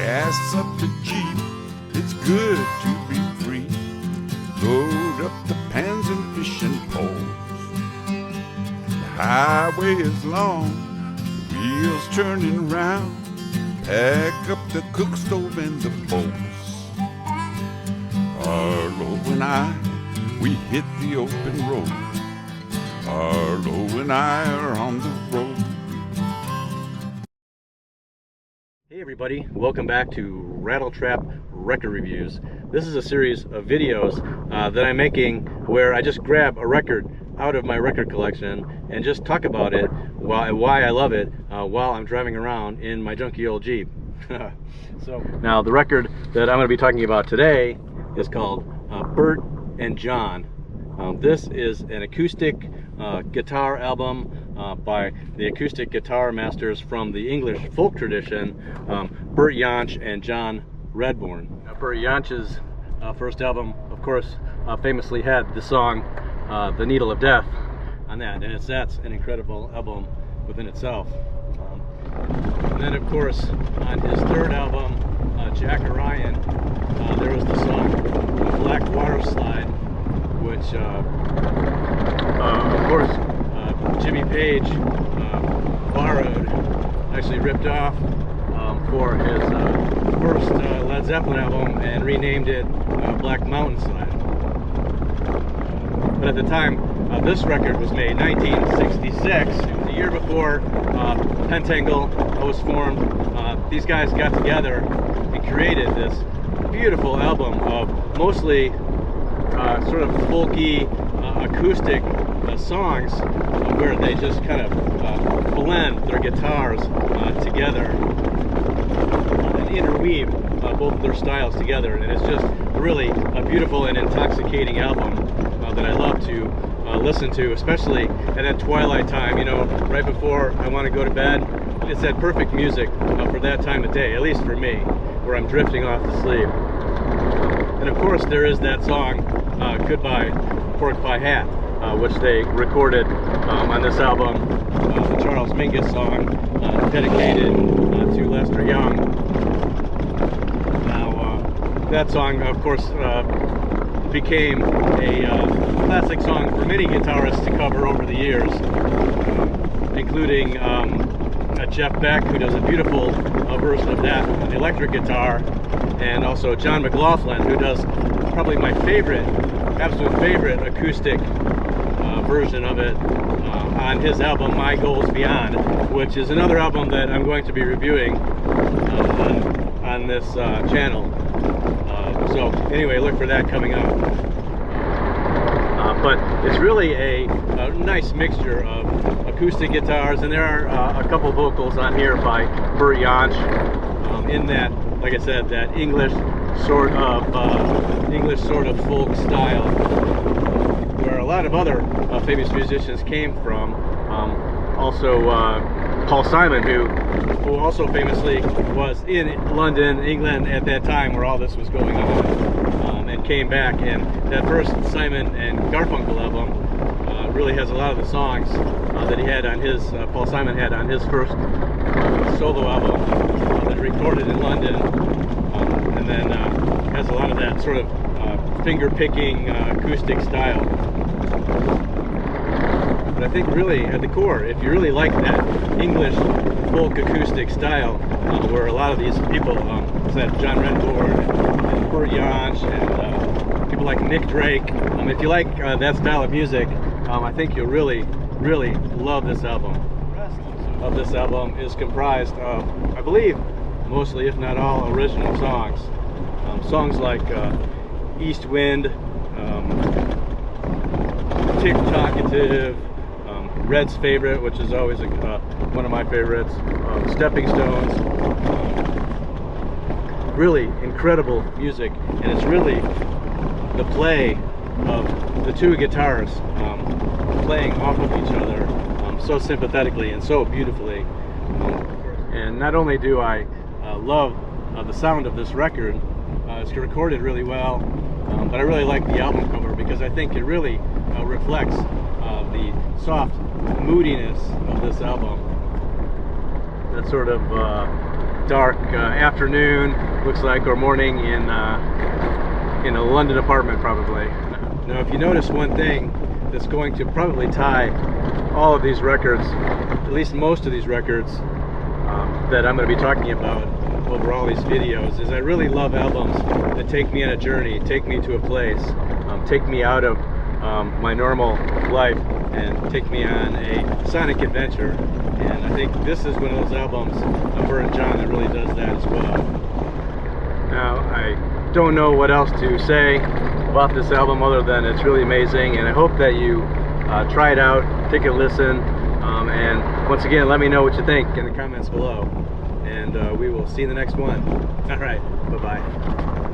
Gas up the Jeep, it's good to be free. Load up the pans and fishing poles. The highway is long, the wheels turning round. Pack up the cook stove and the bowls. Arlo and I, we hit the open road. Arlo and I are on the road. Hey everybody, welcome back to Rattletrap Record Reviews. This is a series of videos that I'm making where I just grab a record out of my record collection and just talk about it, why I love it, while I'm driving around in my junky old Jeep. So now the record that I'm going to be talking about today is called Bert and John. This is an acoustic guitar album by the acoustic guitar masters from the English folk tradition, Bert Jansch and John Renbourn. Bert Jansch's first album, of course, famously had the song The Needle of Death on that, and that's an incredible album within itself. And then, of course, on his third album, Jack Orion, there was the song Black Water Slide, which, of course, Jimmy Page borrowed, actually ripped off for his first Led Zeppelin album and renamed it Black Mountain Slide. But at the time this record was made, 1966, it was a year before Pentangle was formed. These guys got together and created this beautiful album of mostly sort of folky acoustic songs where they just kind of blend their guitars together and interweave both of their styles together, and it's just really a beautiful and intoxicating album that I love to listen to, especially at that twilight time, you know, right before I want to go to bed. It's that perfect music for that time of day, at least for me, where I'm drifting off to sleep. And of course there is that song Goodbye Pork Pie Hat, which they recorded on this album, the Charles Mingus song, dedicated to Lester Young. Now, that song, of course, became a classic song for many guitarists to cover over the years, including Jeff Beck, who does a beautiful version of that on the electric guitar, and also John McLaughlin, who does probably my favorite, absolute favorite acoustic version of it on his album My Goals Beyond, which is another album that I'm going to be reviewing on this channel. So anyway, look for that coming up. But it's really a nice mixture of acoustic guitars, and there are a couple vocals on here by Bert Jansch in that, like I said, that English sort of folk style, where a lot of other famous musicians came from. Also Paul Simon, who also famously was in London, England at that time where all this was going on, and came back, and that first Simon and Garfunkel album really has a lot of the songs that he had on his, Paul Simon had on his first solo album that he recorded in London, and then has a lot of that sort of finger-picking acoustic style. But I think really at the core, if you really like that English folk acoustic style, where a lot of these people, said John Renbourn and Bert Jansch and people like Nick Drake, if you like that style of music, I think you'll really love this album. The rest of this album is comprised of, I believe, mostly if not all original songs. Songs like East Wind, Tick Talkative, Red's Favorite, which is always one of my favorites, Stepping Stones. Really incredible music, and it's really the play of the two guitars playing off of each other so sympathetically and so beautifully. And not only do I love the sound of this record, it's recorded really well, but I really like the album cover because I think it really reflects the soft moodiness of this album. That sort of dark afternoon, looks like, or morning in a London apartment probably. Now, if you notice one thing that's going to probably tie all of these records, at least most of these records that I'm going to be talking about over all these videos, is I really love albums that take me on a journey, take me to a place, take me out of my normal life and take me on a sonic adventure. And I think this is one of those albums of Bert and John that really does that as well. Now, I don't know what else to say about this album other than it's really amazing, and I hope that you try it out, take a listen, and once again, let me know what you think in the comments below, and we will see you in the next one. All right, bye-bye.